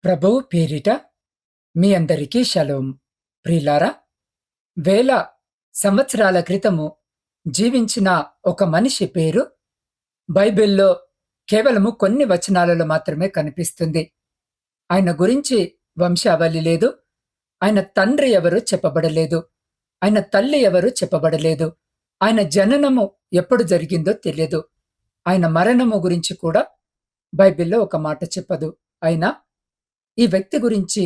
ప్రభువు పేరిట మీ అందరికీ షలోం. ప్రియులారా, వేల సంవత్సరాల క్రితము జీవించిన ఒక మనిషి పేరు బైబిల్లో కేవలము కొన్ని వచనాలలో మాత్రమే కనిపిస్తుంది. ఆయన గురించి వంశావళి లేదు. ఆయన తండ్రి ఎవరు చెప్పబడలేదు. ఆయన తల్లి ఎవరు చెప్పబడలేదు. ఆయన జననము ఎప్పుడు జరిగిందో తెలియదు. ఆయన మరణము గురించి కూడా బైబిల్లో ఒక మాట చెప్పదు. అయినా ఈ వ్యక్తి గురించి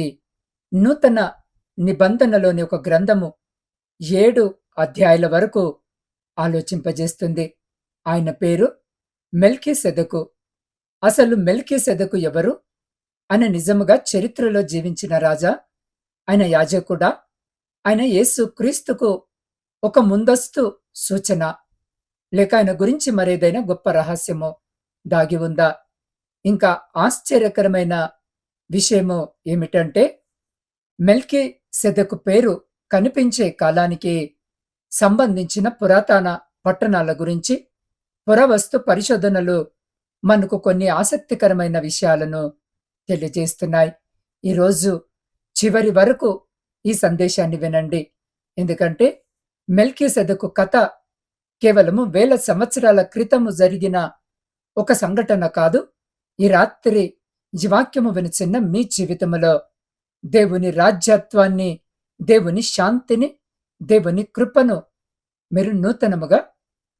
నూతన నిబంధనలోని ఒక గ్రంథము 7 అధ్యాయాల వరకు ఆలోచింపజేస్తుంది. ఆయన పేరు మెల్కీసెదెకు. అసలు మెల్కీసెదెకు ఎవరు? ఆయన నిజముగా చరిత్రలో జీవించిన రాజా? ఆయన యాజకుడా? ఆయన యేసు క్రీస్తుకు ఒక ముందస్తు సూచన? లేక ఆయన గురించి మరేదైనా గొప్ప రహస్యమో దాగి ఉందా? ఇంకా ఆశ్చర్యకరమైన విషయము ఏమిటంటే, మెల్కీసెదెకు పేరు కనిపించే కాలానికి సంబంధించిన పురాతన పట్టణాల గురించి పురావస్తు పరిశోధనలు మనకు కొన్ని ఆసక్తికరమైన విషయాలను తెలియజేస్తున్నాయి. ఈరోజు చివరి వరకు ఈ సందేశాన్ని వినండి. ఎందుకంటే మెల్కీసెదెకు కథ కేవలము వేల సంవత్సరాల క్రితము జరిగిన ఒక సంఘటన కాదు. ఈ రాత్రి ఈ వాక్యము వినుచున్న మీ జీవితంలో దేవుని రాజ్యత్వాన్ని, దేవుని శాంతిని, దేవుని కృపను మీరు నూతనముగా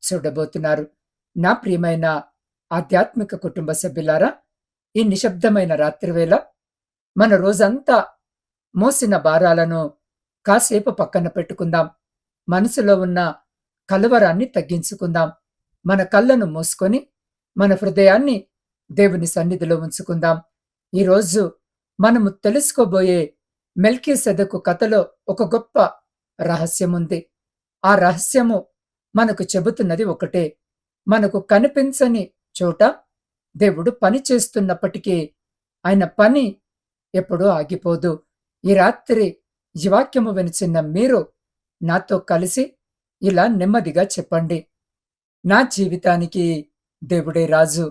చూడబోతున్నారు. నా ప్రియమైన ఆధ్యాత్మిక కుటుంబ సభ్యులారా, ఈ నిశ్శబ్దమైన రాత్రివేళ మన రోజంతా మోసిన భారాలను కాసేపు పక్కన పెట్టుకుందాం. మనసులో ఉన్న కలవరాన్ని తగ్గించుకుందాం. మన కళ్ళను మూసుకొని మన హృదయాన్ని దేవుని సన్నిధిలో ఉంచుకుందాం. ఈరోజు మనము తెలుసుకోబోయే మెల్కీసెదెకు కథలో ఒక గొప్ప రహస్యముంది. ఆ రహస్యము మనకు చెబుతున్నది ఒకటే: మనకు కనిపించని చోట దేవుడు పని చేస్తున్నప్పటికీ ఆయన పని ఎప్పుడూ ఆగిపోదు. ఈ రాత్రి ఈ వాక్యము వినుచున్న మీరు నాతో కలిసి ఇలా నెమ్మదిగా చెప్పండి: నా జీవితానికి దేవుడే రాజు.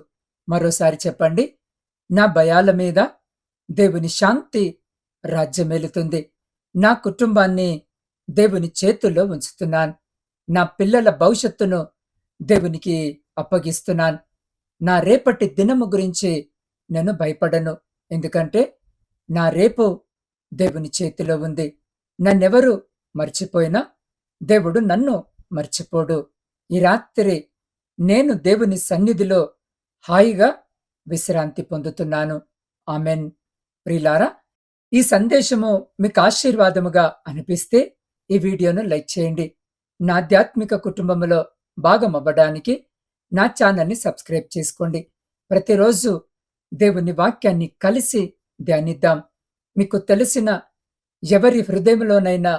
మరోసారి చెప్పండి: నా భయాల మీద దేవుని శాంతి రాజ్యమేలుతుంది. నా కుటుంబాన్ని దేవుని చేతుల్లో ఉంచుతున్నాను. నా పిల్లల భవిష్యత్తును దేవునికి అప్పగిస్తున్నాను. నా రేపటి దినము గురించి నేను భయపడను. ఎందుకంటే నా రేపు దేవుని చేతిలో ఉంది. నన్నెవరు మర్చిపోయినా దేవుడు నన్ను మర్చిపోడు. ఈ రాత్రి నేను దేవుని సన్నిధిలో హాయిగా విశ్రాంతి పొందుతున్నాను. ఆమెన్. ప్రియులారా, ఈ సందేశము మీకు ఆశీర్వాదముగా అనిపిస్తే ఈ వీడియోను లైక్ చేయండి. నా ఆధ్యాత్మిక కుటుంబంలో భాగం అవ్వడానికి నా ఛానల్ని సబ్స్క్రైబ్ చేసుకోండి. ప్రతిరోజు దేవుని వాక్యాన్ని కలిసి ధ్యానిద్దాం. మీకు తెలిసిన ఎవరి హృదయంలోనైనా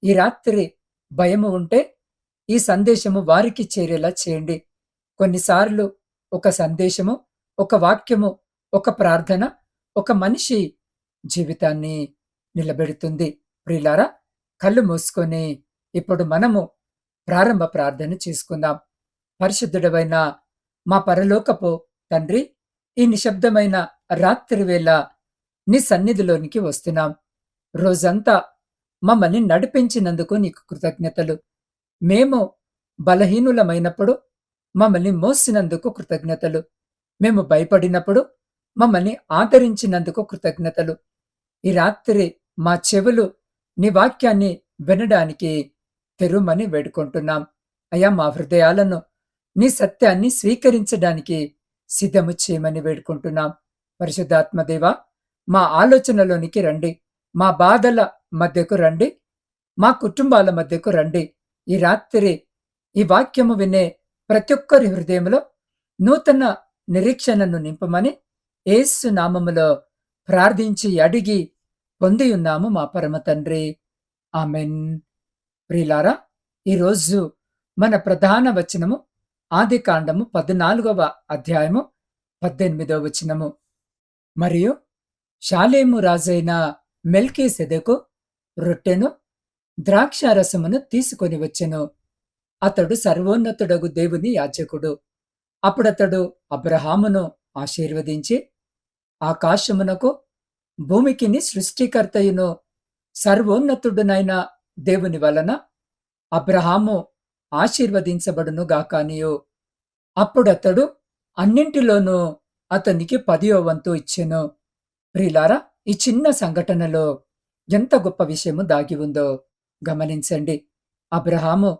ఈ రాత్రి భయము ఉంటే ఈ సందేశము వారికి చేరేలా చేయండి. కొన్నిసార్లు ఒక సందేశము, ఒక వాక్యము, ఒక ప్రార్థన ఒక మనిషి జీవితాన్ని నిలబెడుతుంది. ప్రియులారా, కళ్ళు మూసుకొని ఇప్పుడు మనము ప్రారంభ ప్రార్థన చేసుకుందాం. పరిశుద్ధుడవైన మా పరలోకపు తండ్రి, ఈ నిశ్శబ్దమైన రాత్రి వేళ నీ సన్నిధిలోనికి వస్తున్నాం. రోజంతా మమ్మల్ని నడిపించినందుకు నీకు కృతజ్ఞతలు. మేము బలహీనులమైనప్పుడు మమ్మల్ని మోసినందుకు కృతజ్ఞతలు. మేము భయపడినప్పుడు మమ్మల్ని ఆదరించినందుకు కృతజ్ఞతలు. ఈ రాత్రి మా చెవులు నీ వాక్యాన్ని వినడానికి తెరుమని వేడుకుంటున్నాం. అయ్యా, మా హృదయాలను నీ సత్యాన్ని స్వీకరించడానికి సిద్ధము చేయమని వేడుకుంటున్నాం. పరిశుద్ధాత్మదేవా, మా ఆలోచనలోనికి రండి. మా బాధల మధ్యకు రండి. మా కుటుంబాల మధ్యకు రండి. ఈ రాత్రి ఈ వాక్యము వినే ప్రతి ఒక్కరి హృదయంలో నూతన నిరీక్షణను నింపమని యేసు నామములో ప్రార్థించి అడిగి పొంది ఉన్నాము మా పరమ తండ్రి. ఆమెన్. ప్రియులారా, ఈరోజు మన ప్రధాన వచనము ఆదికాండము 14వ అధ్యాయము 18వ వచనము. మరియు షాలేము రాజైన మెల్కీసెదెకు రొట్టెను ద్రాక్షారసమును తీసుకొని వచ్చెను. అతడు సర్వోన్నతుడగు దేవుని యాజకుడు. అప్పుడతడు అబ్రహామును ఆశీర్వదించి, ఆకాశమునకు భూమికిని సృష్టికర్తయును సర్వోన్నతుడునైన దేవుని వలన అబ్రహాము ఆశీర్వదించబడును గాకానియు. అప్పుడతడు అన్నింటిలోనూ అతనికి 10వ వంతు ఇచ్చెను. ప్రియులారా, ఈ చిన్న సంఘటనలో ఎంత గొప్ప విషయము దాగి ఉందో గమనించండి. అబ్రహాము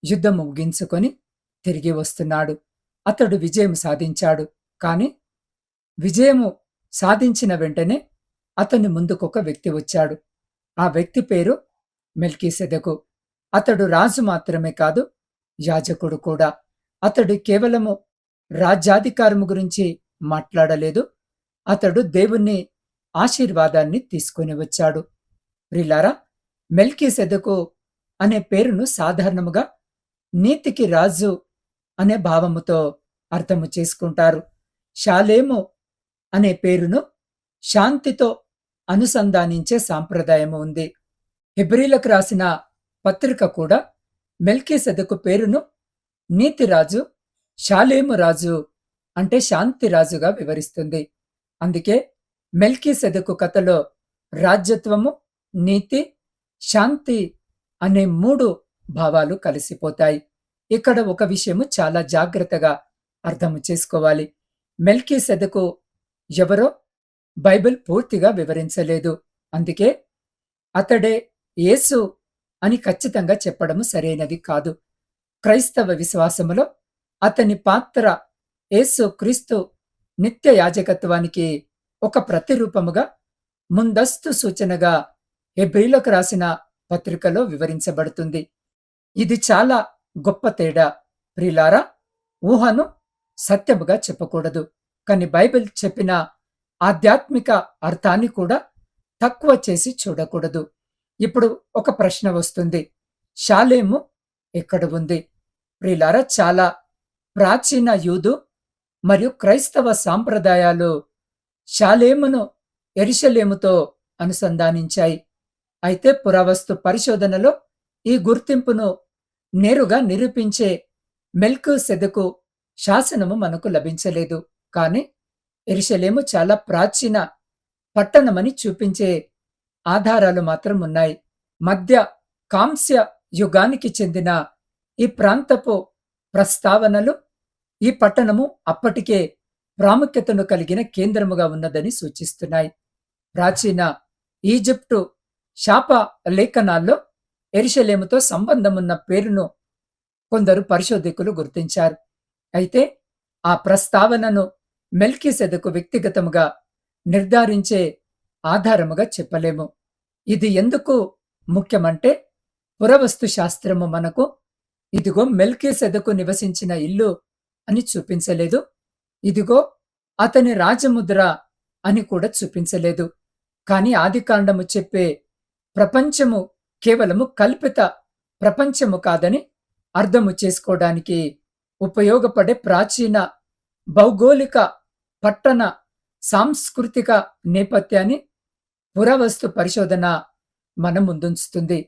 యుద్ధం ముగించుకొని తిరిగి వస్తున్నాడు. అతడు విజయం సాధించాడు. కాని విజయము సాధించిన వెంటనే అతని ముందుకొక వ్యక్తి వచ్చాడు. ఆ వ్యక్తి పేరు మెల్కీసెదెకు. అతడు రాజు మాత్రమే కాదు, యాజకుడు కూడా. అతడు కేవలము రాజ్యాధికారము గురించి మాట్లాడలేదు. అతడు దేవుని ఆశీర్వాదాన్ని తీసుకొని వచ్చాడు. ప్రియులారా, మెల్కీసెదెకు అనే పేరును సాధారణముగా నీతికి రాజు అనే భావముతో అర్థము చేసుకుంటారు. షాలేము అనే పేరును శాంతితో అనుసంధానించే సాంప్రదాయము ఉంది. హెబ్రీలకు రాసిన పత్రిక కూడా మెల్కీసెదెకు పేరును నీతిరాజు, షాలేము రాజు అంటే శాంతి రాజుగా వివరిస్తుంది. అందుకే మెల్కీసెదెకు కథలో రాజ్యత్వము, నీతి, శాంతి అనే 3 భావాలు కలిసిపోతాయి. ఇక్కడ ఒక విషయము చాలా జాగ్రత్తగా అర్థము చేసుకోవాలి. మెల్కీసెదెకు ఎవరో బైబిల్ పూర్తిగా వివరించలేదు. అందుకే అతడే యేసు అని ఖచ్చితంగా చెప్పడము సరైనది కాదు. క్రైస్తవ విశ్వాసములో అతని పాత్ర యేసు క్రీస్తు నిత్య యాజకత్వానికి ఒక ప్రతిరూపముగా, ముందస్తు సూచనగా హెబ్రీలకు రాసిన పత్రికలో వివరించబడుతుంది. ఇది చాలా గొప్ప తేడా. ప్రియులారా, ఊహను సత్యముగా చెప్పకూడదు. కానీ బైబిల్ చెప్పిన ఆధ్యాత్మిక అర్థాన్ని కూడా తక్కువ చేసి చూడకూడదు. ఇప్పుడు ఒక ప్రశ్న వస్తుంది, షాలేము ఎక్కడ ఉంది? ప్రియులారా, చాలా ప్రాచీన యూదు మరియు క్రైస్తవ సాంప్రదాయాలు షాలేమును యెరూషలేముతో అనుసంధానించాయి. అయితే పురావస్తు పరిశోధనలో ఈ గుర్తింపును నేరుగా నిరూపించే మెల్కీసెదెకు శాసనము మనకు లభించలేదు. కాని యెరూషలేము చాలా ప్రాచీన పట్టణమని చూపించే ఆధారాలు మాత్రం ఉన్నాయి. మధ్య కాంస్య యుగానికి చెందిన ఈ ప్రాంతపు ప్రస్తావనలు ఈ పట్టణము అప్పటికే ప్రాముఖ్యతను కలిగిన కేంద్రముగా ఉన్నదని సూచిస్తున్నాయి. ప్రాచీన ఈజిప్టు శాప లేఖనాల్లో యెరూషలేముతో సంబంధమున్న పేరును కొందరు పరిశోధకులు గుర్తించారు. అయితే ఆ ప్రస్తావనను మెల్కీసెదెకు వ్యక్తిగతముగా నిర్ధారించే ఆధారముగా చెప్పలేము. ఇది ఎందుకు ముఖ్యమంటే, పురావస్తు శాస్త్రము మనకు ఇదిగో మెల్కీసెదెకు నివసించిన ఇల్లు అని చూపించలేదు, ఇదిగో అతని రాజముద్ర అని కూడా చూపించలేదు. కాని ఆదికాండము చెప్పే ప్రపంచము కేవలము కల్పిత ప్రపంచము కాదని అర్థము చేసుకోవడానికి ఉపయోగపడే ప్రాచీన భౌగోళిక పట్టణ సాంస్కృతిక నేపథ్యాన్ని పురావస్తు పరిశోధన మన ముందుంచుతుంది.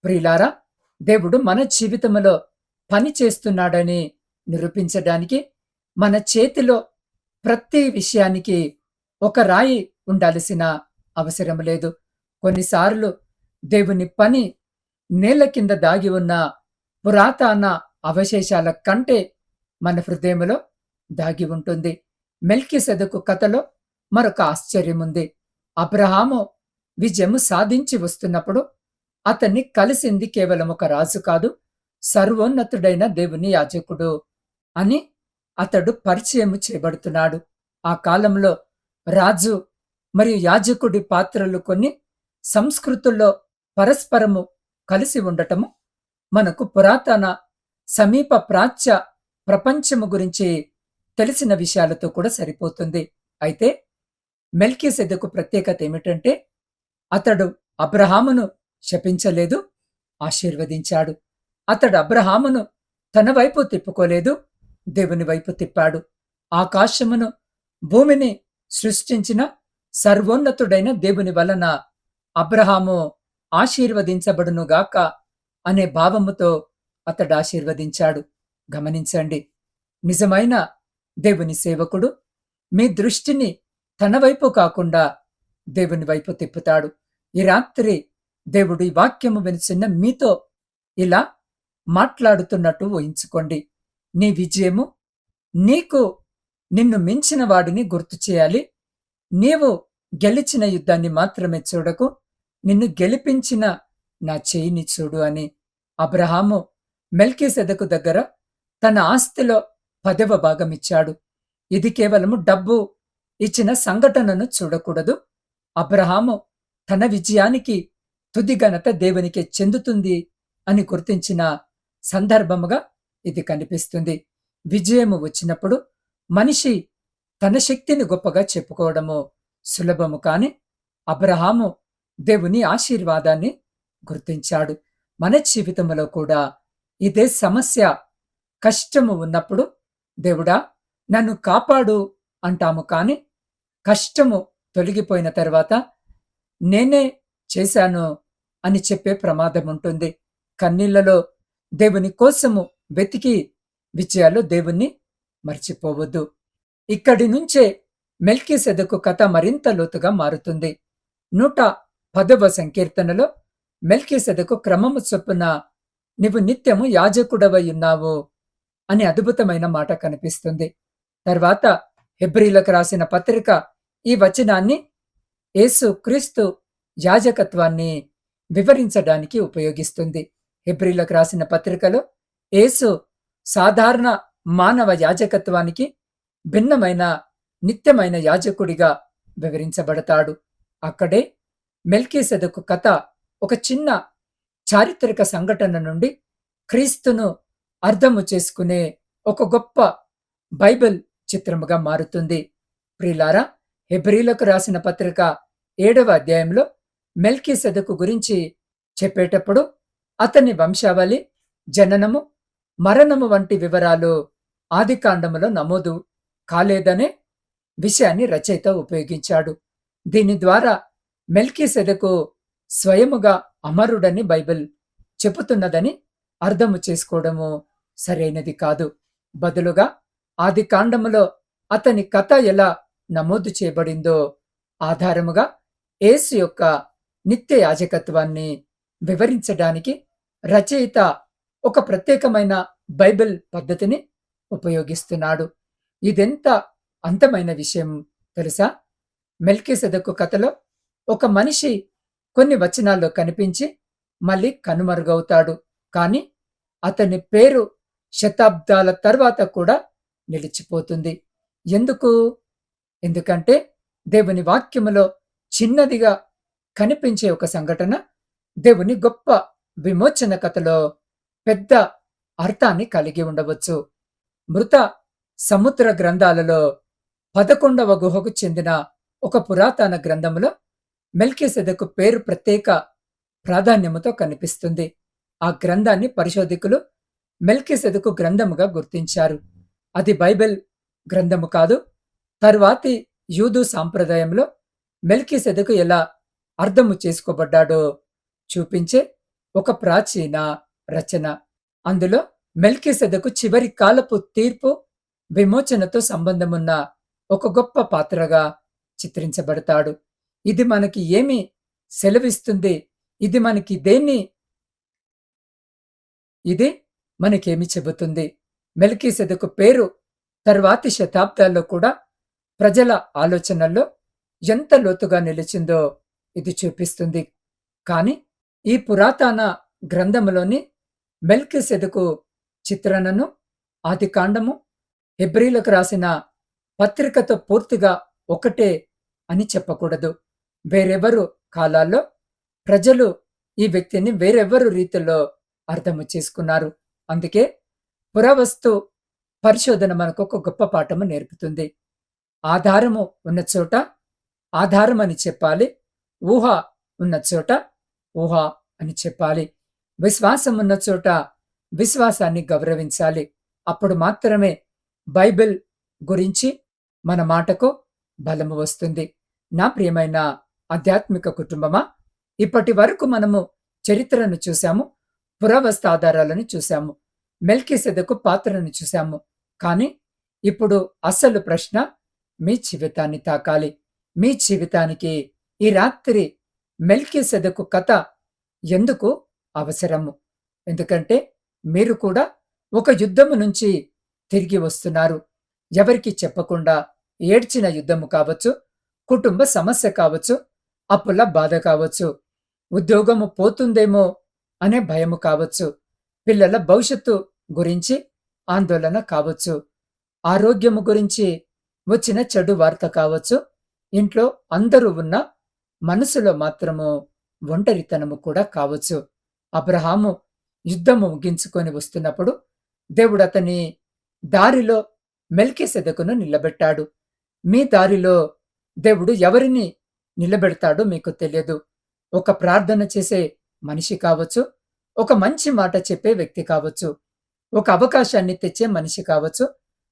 ప్రియులారా, దేవుడు మన జీవితంలో పని చేస్తున్నాడని నిరూపించడానికి మన చేతిలో ప్రతి విషయానికి ఒక రాయి ఉండాల్సిన అవసరం లేదు. కొన్నిసార్లు దేవుని పని నేల కింద దాగి ఉన్న పురాతన అవశేషాల కంటే మన హృదయంలో దాగి ఉంటుంది. మెల్కీసెదెకు కథలో మరొక ఆశ్చర్యముంది. అబ్రహాము విజయము సాధించి వస్తున్నప్పుడు అతన్ని కలిసింది కేవలం ఒక రాజు కాదు, సర్వోన్నతుడైన దేవుని యాజకుడు అని అతడు పరిచయము చేయబడుతున్నాడు. ఆ కాలంలో రాజు మరియు యాజకుడి పాత్రలు కొన్ని సంస్కృతుల్లో పరస్పరము కలిసి ఉండటము మనకు పురాతన సమీప ప్రాచ్య ప్రపంచము గురించి తెలిసిన విషయాలతో కూడా సరిపోతుంది. అయితే మెల్కీసెదెకు ప్రత్యేకత ఏమిటంటే, అతడు అబ్రహామును శపించలేదు, ఆశీర్వదించాడు. అతడు అబ్రహామును తన వైపు తిప్పుకోలేదు, దేవుని వైపు తిప్పాడు. ఆకాశమును భూమిని సృష్టించిన సర్వోన్నతుడైన దేవుని వలన అబ్రహాము ఆశీర్వదించబడునుగాక అనే భావముతో అతడు ఆశీర్వదించాడు. గమనించండి, నిజమైన దేవుని సేవకుడు మీ దృష్టిని తన వైపు కాకుండా దేవుని వైపు తిప్పుతాడు. ఈ రాత్రి దేవుడు ఈ వాక్యము వినిచిన మీతో ఇలా మాట్లాడుతున్నట్టు ఊహించుకోండి. నీ విజయము నీకు నిన్ను మించిన వాడిని గుర్తు చేయాలి. నీవు గెలిచిన యుద్ధాన్ని మాత్రమే చూడకు, నిన్ను గెలిపించిన నా చేయిని చూడు అని అబ్రహాము మెల్కీసెదెకు దగ్గర తన ఆస్తిలో 10వ భాగం ఇచ్చాడు. ఇది కేవలము డబ్బు ఇచ్చిన సంఘటనను చూడకూడదు. అబ్రహాము తన విజయానికి తుది ఘనత దేవునికే చెందుతుంది అని గుర్తించిన సందర్భముగా ఇది కనిపిస్తుంది. విజయము వచ్చినప్పుడు మనిషి తన శక్తిని గొప్పగా చెప్పుకోవడము సులభము, కాని అబ్రహాము దేవుని ఆశీర్వాదాన్ని గుర్తించాడు. మన జీవితంలో కూడా ఇదే సమస్య. కష్టము ఉన్నప్పుడు దేవుడా నన్ను కాపాడు అంటాము, కాని కష్టము తొలగిపోయిన తర్వాత నేనే చేశాను అని చెప్పే ప్రమాదం ఉంటుంది. కన్నీళ్లలో దేవుని కోసము వెతికి విజయాల్లో దేవుణ్ణి మర్చిపోవద్దు. ఇక్కడి నుంచే మెల్కీసెదెకు కథ మరింత లోతుగా మారుతుంది. 110వ సంకీర్తనలో మెల్కీసెదెకు క్రమము చొప్పున నీవు నిత్యము యాజకుడవై ఉన్నావు అని అద్భుతమైన మాట కనిపిస్తుంది. తర్వాత హెబ్రీలకు రాసిన పత్రిక ఈ వచనాన్ని యేసు క్రీస్తు యాజకత్వాన్ని వివరించడానికి ఉపయోగిస్తుంది. హెబ్రీలకు రాసిన పత్రికలో యేసు సాధారణ మానవ యాజకత్వానికి భిన్నమైన నిత్యమైన యాజకుడిగా వివరించబడతాడు. అక్కడే మెల్కీసెదెకు కథ ఒక చిన్న చారిత్రక సంఘటన నుండి క్రీస్తును అర్థము చేసుకునే ఒక గొప్ప బైబిల్ చిత్రముగా మారుతుంది. ప్రియులారా, హెబ్రీలకు రాసిన పత్రిక 7వ అధ్యాయంలో మెల్కీసెదెకు గురించి చెప్పేటప్పుడు అతని వంశావళి, జననము, మరణము వంటి వివరాలు ఆదికాండములో నమోదు కాలేదనే విషయాన్ని రచయిత ఉపయోగించాడు. దీని ద్వారా మెల్కీసెదెకు స్వయముగా అమరుడని బైబిల్ చెబుతున్నదని అర్థము చేసుకోవడము సరైనది కాదు. బదులుగా ఆదికాండములో అతని కథ ఎలా నమోదు చేయబడిందో ఆధారముగా యేసు యొక్క నిత్య యాజకత్వాన్ని వివరించడానికి రచయిత ఒక ప్రత్యేకమైన బైబిల్ పద్ధతిని ఉపయోగిస్తున్నాడు. ఇదెంత అంతమైన విషయం తెలుసా? మెల్కీసెదెకు కథలో ఒక మనిషి కొన్ని వచనాల్లో కనిపించి మళ్ళీ కనుమరుగవుతాడు, కానీ అతని పేరు శతాబ్దాల తర్వాత కూడా నిలిచిపోతుంది. ఎందుకు? ఎందుకంటే దేవుని వాక్యములో చిన్నదిగా కనిపించే ఒక సంఘటన దేవుని గొప్ప విమోచన కథలో పెద్ద అర్థాన్ని కలిగి ఉండవచ్చు. మృత సముద్ర గ్రంథాలలో 11వ గుహకు చెందిన ఒక పురాతన గ్రంథములో మెల్కీసెదెకు పేరు ప్రత్యేక ప్రాధాన్యముతో కనిపిస్తుంది. ఆ గ్రంథాన్ని పరిశోధకులు మెల్కీసెదెకు గ్రంథముగా గుర్తించారు. అది బైబిల్ గ్రంథము కాదు. తరువాతి యూదు సాంప్రదాయంలో మెల్కీసెదెకు ఎలా అర్థము చేసుకోబడ్డాడో చూపించే ఒక ప్రాచీన రచన. అందులో మెల్కీసెదెకు చివరి కాలపు తీర్పు, విమోచనతో సంబంధమున్న ఒక గొప్ప పాత్రగా చిత్రించబడతాడు. ఇది మనకి ఏమి సెలవిస్తుంది? ఇది మనకేమి చెబుతుంది? మెల్కీసెదెకు పేరు తర్వాతి శతాబ్దాల్లో కూడా ప్రజల ఆలోచనల్లో ఎంత లోతుగా నిలిచిందో ఇది చూపిస్తుంది. కాని ఈ పురాతన గ్రంథములోని మెల్కీసెదెకు చిత్రణను ఆదికాండము, హెబ్రీలకు రాసిన పత్రికతో పూర్తిగా ఒకటే అని చెప్పకూడదు. వేరెవరు కాలాల్లో ప్రజలు ఈ వ్యక్తిని వేరెవరు రీతిలో అర్థము చేసుకున్నారు. అందుకే పురావస్తు పరిశోధన మనకు ఒక గొప్ప పాఠము నేర్పుతుంది. ఆధారము ఉన్న చోట ఆధారం అని చెప్పాలి, ఊహ ఉన్న చోట ఊహ అని చెప్పాలి. విశ్వాసం ఉన్న చోట విశ్వాసాన్ని గౌరవించాలి. అప్పుడు మాత్రమే బైబిల్ గురించి మన మాటకు బలము వస్తుంది. నా ప్రియమైన ఆధ్యాత్మిక కుటుంబమా, ఇప్పటి వరకు మనము చరిత్రను చూశాము, పురావస్తు ఆధారాలను చూశాము, మెల్కీసెదెకు పాత్రను చూశాము. కానీ ఇప్పుడు అసలు ప్రశ్న మీ జీవితాన్ని తాకాలి. మీ జీవితానికి ఈ రాత్రి మెల్కీసెదెకు కథ ఎందుకు అవసరము? ఎందుకంటే మీరు కూడా ఒక యుద్ధము నుంచి తిరిగి వస్తున్నారు. ఎవరికీ చెప్పకుండా ఏడ్చిన యుద్ధము కావచ్చు, కుటుంబ సమస్య కావచ్చు, అప్పుల బాధ కావచ్చు, ఉద్యోగము పోతుందేమో అనే భయము కావచ్చు, పిల్లల భవిష్యత్తు గురించి ఆందోళన కావచ్చు, ఆరోగ్యము గురించి వచ్చిన చెడు వార్త కావచ్చు, ఇంట్లో అందరూ ఉన్న మనసులో మాత్రము ఒంటరితనము కూడా కావచ్చు. అబ్రహాము యుద్ధము ముగించుకొని వస్తున్నప్పుడు దేవుడు అతని దారిలో మెల్కీసెదెకును నిలబెట్టాడు. మీ దారిలో దేవుడు ఎవరిని నిలబెడతాడో మీకు తెలియదు. ఒక ప్రార్థన చేసే మనిషి కావచ్చు, ఒక మంచి మాట చెప్పే వ్యక్తి కావచ్చు, ఒక అవకాశాన్ని తెచ్చే మనిషి కావచ్చు,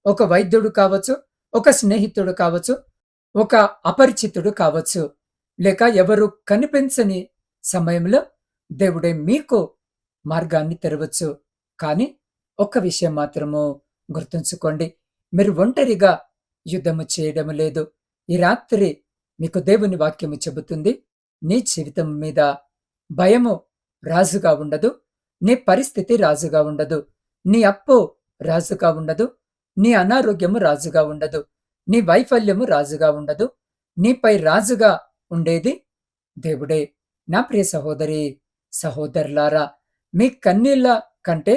ఒక వైద్యుడు కావచ్చు, ఒక స్నేహితుడు కావచ్చు, ఒక అపరిచితుడు కావచ్చు, లేక ఎవరు కనిపించని సమయంలో దేవుడే మీకు మార్గాన్ని తెరవచ్చు. కానీ ఒక్క విషయం మాత్రము గుర్తుంచుకోండి. మీరు ఒంటరిగా యుద్ధము చేయడము లేదు. ఈ రాత్రి మీకు దేవుని వాక్యము చెబుతుంది. నీ జీవితం మీద భయము రాజుగా ఉండదు. నీ పరిస్థితి రాజుగా ఉండదు. నీ అప్పు రాజుగా ఉండదు. నీ అనారోగ్యము రాజుగా ఉండదు. నీ వైఫల్యము రాజుగా ఉండదు. నీపై రాజుగా ఉండేది దేవుడే. నా ప్రియ సహోదరి, సహోదరులారా, మీ కన్నీళ్ల కంటే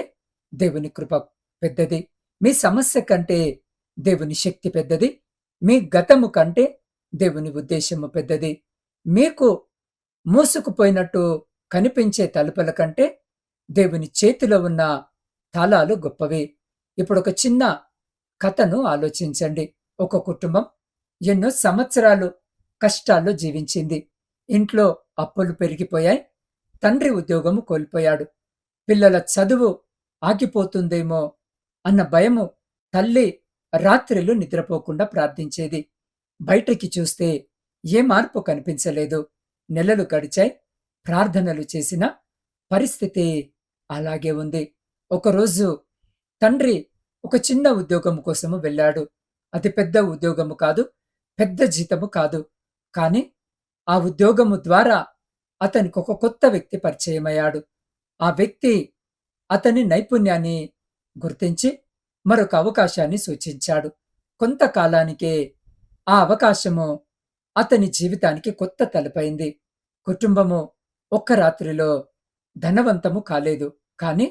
దేవుని కృప పెద్దది. మీ సమస్య కంటే దేవుని శక్తి పెద్దది. మీ గతము కంటే దేవుని ఉద్దేశము పెద్దది. మీకు మూసుకుపోయినట్టు కనిపించే తలుపుల కంటే దేవుని చేతిలో ఉన్న తాళాలు గొప్పవి. ఇప్పుడు ఒక చిన్న కథను ఆలోచించండి. ఒక కుటుంబం ఎన్నో సంవత్సరాలు కష్టాల్లో జీవించింది. ఇంట్లో అప్పులు పెరిగిపోయాయి. తండ్రి ఉద్యోగము కోల్పోయాడు. పిల్లల చదువు ఆగిపోతుందేమో అన్న భయము తల్లి రాత్రిళ్ళు నిద్రపోకుండా ప్రార్థించేది. బయటికి చూస్తే ఏ మార్పు కనిపించలేదు. నెలలు గడిచాయి. ప్రార్థనలు చేసిన పరిస్థితి అలాగే ఉంది. ఒకరోజు తండ్రి ఒక చిన్న ఉద్యోగం కోసము వెళ్ళాడు. అది పెద్ద ఉద్యోగము కాదు, పెద్ద జీతము కాదు. కానీ ఆ ఉద్యోగము ద్వారా అతనికి ఒక కొత్త వ్యక్తి పరిచయమయ్యాడు. ఆ వ్యక్తి అతని నైపుణ్యాన్ని గుర్తించి మరొక అవకాశాన్ని సూచించాడు. కొంతకాలానికే ఆ అవకాశము అతని జీవితానికి కొత్త తలుపైంది. కుటుంబము ఒక్క రాత్రిలో ధనవంతము కాలేదు. కానీ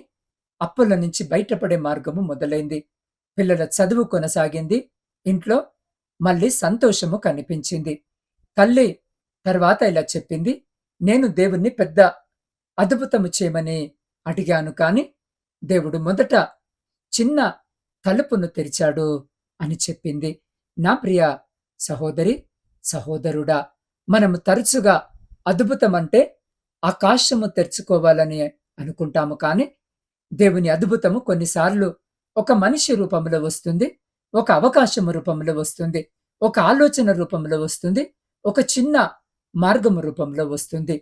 అప్పుల నుంచి బయటపడే మార్గము మొదలైంది. పిల్లల చదువు కొనసాగింది. ఇంట్లో మళ్ళీ సంతోషము కనిపించింది. తల్లి తర్వాత ఇలా చెప్పింది, నేను దేవుణ్ణి పెద్ద అద్భుతము చేయమని అడిగాను, కానీ దేవుడు మొదట చిన్న తలుపును తెరిచాడు అని చెప్పింది. నా ప్రియ సహోదరి, సహోదరుడా, మనము తరచుగా అద్భుతమంటే ఆకాశము తెరుచుకోవాలని అనుకుంటాము. కానీ దేవుని అద్భుతము కొన్నిసార్లు ఒక మనిషి రూపంలో వస్తుంది, ఒక అవకాశము రూపంలో వస్తుంది, ఒక ఆలోచన రూపంలో వస్తుంది, ఒక చిన్న మార్గము రూపంలో వస్తుంది.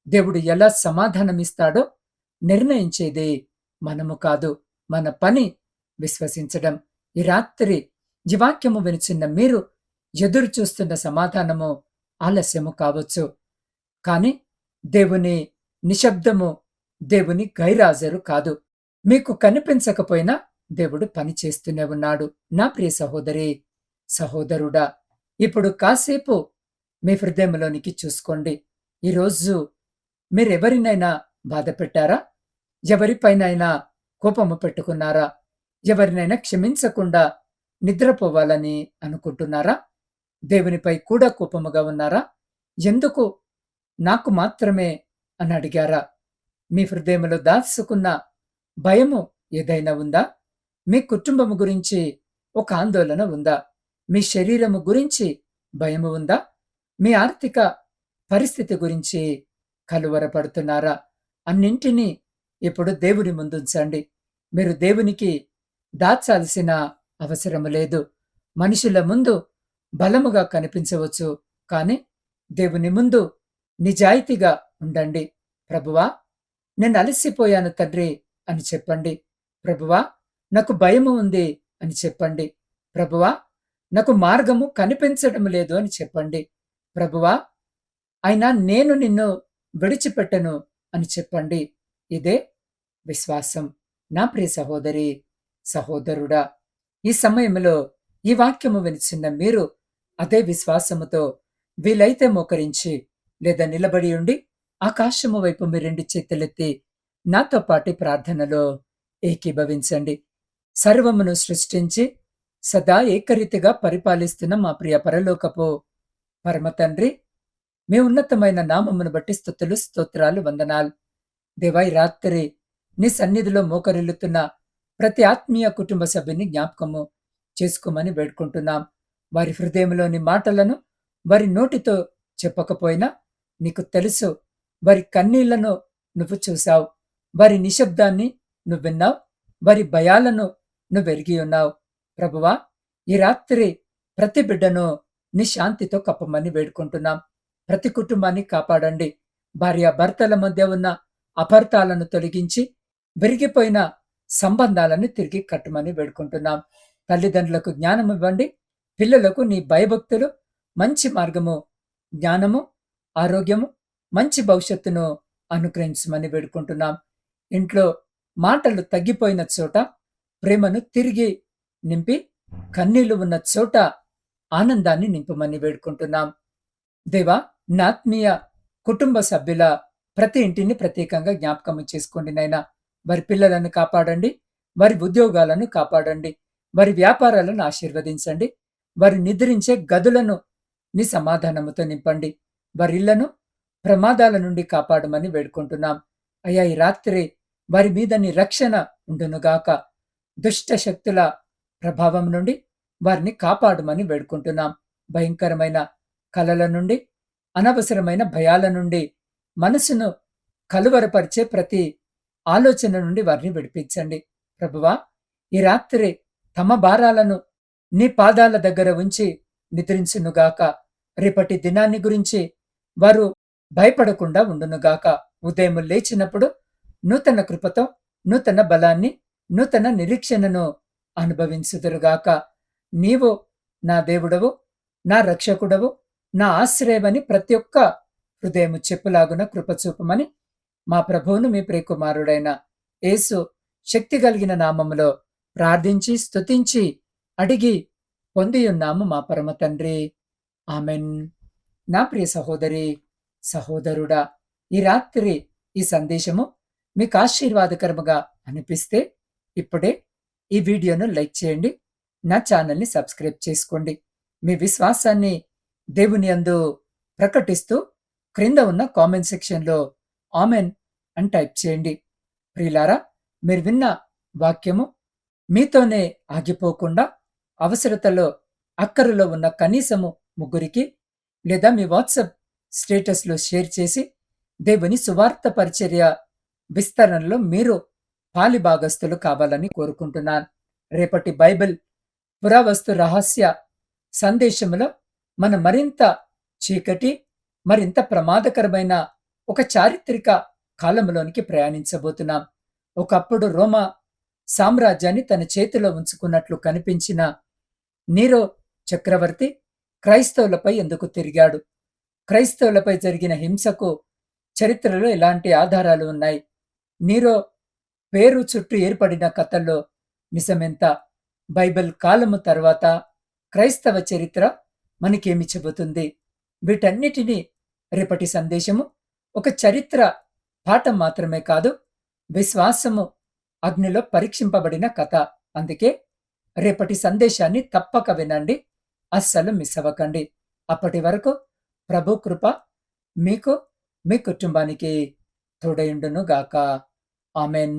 దేవుడు ఎలా సమాధానమిస్తాడో నిర్ణయించేది మనము కాదు, మన పని విశ్వసించడం. ఈ రాత్రి ఈ వాక్యము వినిచిన్న మీరు ఎదురు చూస్తున్న సమాధానము ఆలస్యము కావచ్చు. కానీ దేవుని నిశ్శబ్దము దేవుని గైర్హాజరు కాదు. మీకు కనిపించకపోయినా దేవుడు పని చేస్తూనే ఉన్నాడు. నా ప్రియ సహోదరి, సహోదరుడా, ఇప్పుడు కాసేపు మీ హృదయంలోనికి చూసుకోండి. ఈరోజు మీరెవరినైనా బాధ పెట్టారా? ఎవరిపైనైనా కోపము పెట్టుకున్నారా? ఎవరినైనా క్షమించకుండా నిద్రపోవాలని అనుకుంటున్నారా? దేవునిపై కూడా కోపముగా ఉన్నారా? ఎందుకు నాకు మాత్రమే అని అడిగారా? మీ హృదయంలో దాచుకున్న భయము ఏదైనా ఉందా? మీ కుటుంబము గురించి ఒక ఆందోళన ఉందా? మీ శరీరము గురించి భయము ఉందా? మీ ఆర్థిక పరిస్థితి గురించి కలువరపడుతున్నారా? అన్నింటినీ ఇప్పుడు దేవుని ముందుంచండి. మీరు దేవునికి దాచాల్సిన అవసరము లేదు. మనుషుల ముందు బలముగా కనిపించవచ్చు, కానీ దేవుని ముందు నిజాయితీగా ఉండండి. ప్రభువా, నేను అలసిపోయాను తండ్రి అని చెప్పండి. ప్రభువా, నాకు భయము ఉంది అని చెప్పండి. ప్రభువా, నాకు మార్గము కనిపించడం లేదు అని చెప్పండి. ప్రభువా, అయినా నేను నిన్ను విడిచిపెట్టను అని చెప్పండి. ఇదే విశ్వాసం. నా ప్రియ సహోదరి, సహోదరుడా, ఈ సమయంలో ఈ వాక్యము వినిచిన్న మీరు అదే విశ్వాసముతో వీలైతే మోకరించి లేదా నిలబడి ఉండి ఆకాశము వైపు మీ 2 చేతులెత్తి నాతో పాటు ప్రార్థనలో ఏకీభవించండి. సర్వమును సృష్టించి సదా ఏకరీతిగా పరిపాలిస్తున్న మా ప్రియ పరలోకపు పరమ తండ్రి, మీ ఉన్నతమైన నామమును బట్టి స్తుతులు, స్తోత్రాలు, వందనాలు. దేవా, ఈ రాత్రి నీ సన్నిధిలో మోకరిల్లుతున్న ప్రతి ఆత్మీయ కుటుంబ సభ్యుని జ్ఞాపకము చేసుకోమని వేడుకుంటున్నాం. వారి హృదయంలోని మాటలను వారి నోటితో చెప్పకపోయినా నీకు తెలుసు. వారి కన్నీళ్లను నువ్వు చూశావు. వారి నిశ్శబ్దాన్ని నువ్వు విన్నావు. వారి భయాలను నువ్వెరిగి ఉన్నావు. ప్రభువా, ఈ రాత్రి ప్రతి బిడ్డను నీ శాంతితో కప్పమని వేడుకుంటున్నాం. ప్రతి కుటుంబాన్ని కాపాడండి. భార్యాభర్తల మధ్య ఉన్న అపార్థాలను తొలగించి విరిగిపోయిన సంబంధాలను తిరిగి కట్టమని వేడుకుంటున్నాం. తల్లిదండ్రులకు జ్ఞానం ఇవ్వండి. పిల్లలకు నీ భయభక్తులు, మంచి మార్గము, జ్ఞానము, ఆరోగ్యము, మంచి భవిష్యత్తును అనుగ్రహించమని వేడుకుంటున్నాం. ఇంట్లో మాటలు తగ్గిపోయిన చోట ప్రేమను తిరిగి నింపి, కన్నీళ్లు ఉన్న చోట ఆనందాన్ని నింపమని వేడుకుంటున్నాం. దేవా, నా ఆత్మీయ కుటుంబ సభ్యుల ప్రతి ఇంటిని ప్రత్యేకంగా జ్ఞాపకం చేసుకోండి నైనా. వారి పిల్లలను కాపాడండి. వారి ఉద్యోగాలను కాపాడండి. వారి వ్యాపారాలను ఆశీర్వదించండి. వారి నిద్రించే గదులను నీ సమాధానముతో నింపండి. వారి ఇళ్లను ప్రమాదాల నుండి కాపాడమని వేడుకుంటున్నాం. అయ్యా, ఈ రాత్రి వారి మీద నీ రక్షణ ఉండునుగాక. దుష్ట శక్తుల ప్రభావం నుండి వారిని కాపాడమని వేడుకుంటున్నాం. భయంకరమైన కలల నుండి, అనవసరమైన భయాల నుండి, మనసును కలువరపరిచే ప్రతి ఆలోచన నుండి వారిని విడిపించండి. ప్రభువా, ఈ రాత్రి తమ భారాలను నీ పాదాల దగ్గర ఉంచి నిద్రించునుగాక. రేపటి దినాన్ని గురించి వారు భయపడకుండా ఉండునుగాక. ఉదయం లేచినప్పుడు నూతన కృపతో, నూతన బలాన్ని, నూతన నిరీక్షణను అనుభవించుదురుగాక. నీవు నా దేవుడవు, నా రక్షకుడవు, నా ఆశ్రయమని ప్రతి ఒక్క హృదయము చెప్పులాగున కృపచూపమని మా ప్రభువును మీ ప్రియకుమారుడైన యేసు శక్తి కలిగిన నామములో ప్రార్థించి స్తుతించి అడిగి పొందియున్నాము మా పరమ తండ్రి. ఆమెన్. నా ప్రియ సహోదరి, సహోదరుడా, ఈ రాత్రి ఈ సందేశము మీకు ఆశీర్వాదకరముగా అనిపిస్తే ఇప్పుడే ఈ వీడియోను లైక్ చేయండి. నా ఛానల్ని సబ్స్క్రైబ్ చేసుకోండి. మీ విశ్వాసాన్ని దేవుని యందు ప్రకటిస్తూ క్రింద ఉన్న కామెంట్ సెక్షన్లో ఆమెన్ అని టైప్ చేయండి. ప్రియులారా, మీరు విన్న వాక్యము మీతోనే ఆగిపోకుండా అవసరతలో, అక్కరలో ఉన్న కనీసము 3 లేదా మీ వాట్సాప్ స్టేటస్లో షేర్ చేసి దేవుని సువార్త పరిచర్య విస్తరణలో మీరు పాలిభాగస్తులు కావాలని కోరుకుంటున్నాను. రేపటి బైబిల్ పురావస్తు రహస్య సందేశంలో మనం మరింత చీకటి, మరింత ప్రమాదకరమైన ఒక చారిత్రక కాలంలోనికి ప్రయాణించబోతున్నాం. ఒకప్పుడు రోమా సామ్రాజ్యాన్ని తన చేతిలో ఉంచుకున్నట్లు కనిపించిన నీరో చక్రవర్తి క్రైస్తవులపై ఎందుకు తిరిగాడు? క్రైస్తవులపై జరిగిన హింసకు చరిత్రలో ఎలాంటి ఆధారాలు ఉన్నాయి? నీరో పేరు చుట్టూ ఏర్పడిన కథల్లో నిజమెంత? బైబిల్ కాలము తర్వాత క్రైస్తవ చరిత్ర మనకేమి చెబుతుంది? వీటన్నిటినీ రేపటి సందేశము ఒక చరిత్ర పాఠం మాత్రమే కాదు, విశ్వాసము అగ్నిలో పరీక్షింపబడిన కథ. అందుకే రేపటి సందేశాన్ని తప్పక వినండి, అస్సలు మిస్ అవ్వకండి. అప్పటి వరకు ప్రభు కృప మీకు, మీ కుటుంబానికి తోడయుండును గాక. ఆమెన్.